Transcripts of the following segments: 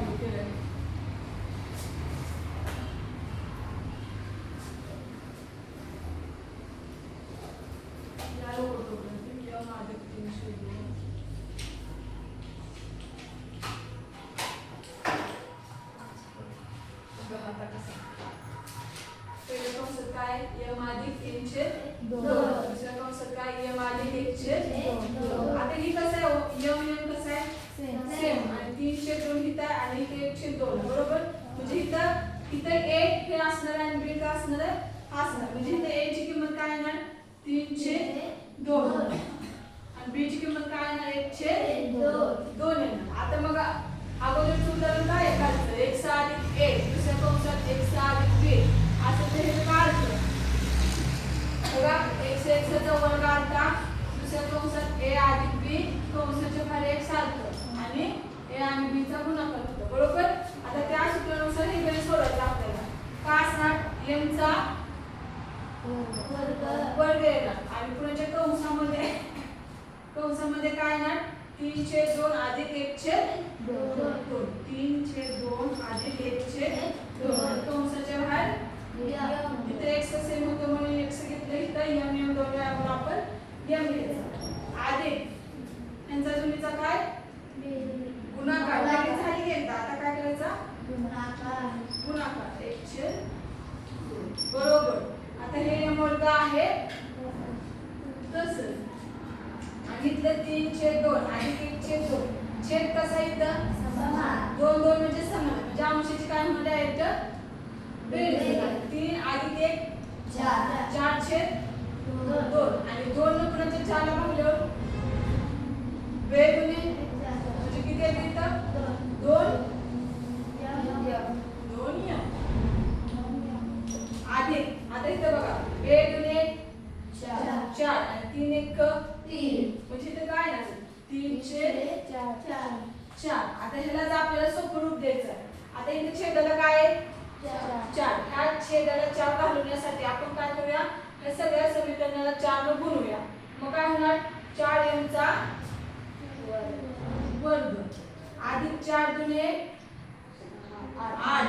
चालू केलं या लोक किंवा माझे 302 आता कसं पहिल्या कंसात काय m अधिक 3/2 दुसऱ्या कंसात काय m अधिक 1/2 आता ही कसं आहे m कसं आहे सेम आणि 3/2 इथं आहे आणि इथे 1/2 बरोबर म्हणजे इथं a हे असणार आहे आणि b का असणार आहे असणार म्हणजे इथे a ची किंमत काय येणार 3/2 आणि b ची किंमत काय येणार 1/2 येणार आता मग अगोदरचं उदाहरण काय आहे खालचं x अधिक a दुसऱ्या कंसात x अधिक b असं ते काढलं बघा x चा वर्ग आता दुसऱ्या कंसात a अधिक b कंसाच्या बाहेर एक सारखं आणि a आणि b चा गुणाकार होतो बरोबर आता त्या सूत्रानुसार हे गणित सोडवायचं आपल्याला काय असणार m चा वर्ग येणार आणि पुढच्या कंसामध्ये काय येणार 3/2 अधिक 1/2 3/2 अधिक 1/2 कंसाच्या बाहेर इथे x सेम होतं म्हणून x घेतलं इथं m दोन वेळा आपण m घ्यायचा अधिक यांचा दोन्हीचा काय गुणाकार झाली घेता आता काय करायचा गुणाकार 1/2 बरोबर आता हे m वर्ग आहे तसंच आणि इथलं 3/2 अधिक 1/2 छेद कसा इथं समान 2 म्हणजे समान म्हणजे अंशाची काय म्हणते डायरेक्ट बेरीज 3 अधिक 1 4/2 आणि 2 न कुणाच्या 4 ला भागल्यावर बेरीज गुणे म्हणजे किती आहे इथं 2 अधिक आता इथं बघा बेरीज गुणे 4 आणि 3 1 3 म्हणजे इथं काय ना 3/4 आता ह्याला जर आपल्याला सोपं रूप द्यायचं आहे आता इथे छेदाला काय आहे 4 ह्या छेदाला 4 घालवण्यासाठी आपण काय करूया हे सगळ्या समीकरणाला 4 ने गुणूया मग काय होणार 4m चा वर्ग अधिक 4 दुने 8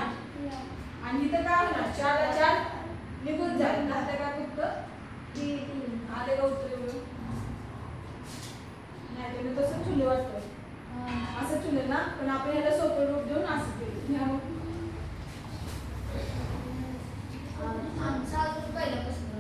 आणि इथं काय होणार 4 ला 4 निघून जाईल राहते का फक्त आले का उत्तर एवढं नाही तुम्ही तसं चुले वाटतं असं चुले ना पण आपण ह्याला सोपं रूप देऊन असं केलं आमचा पहिल्यापासून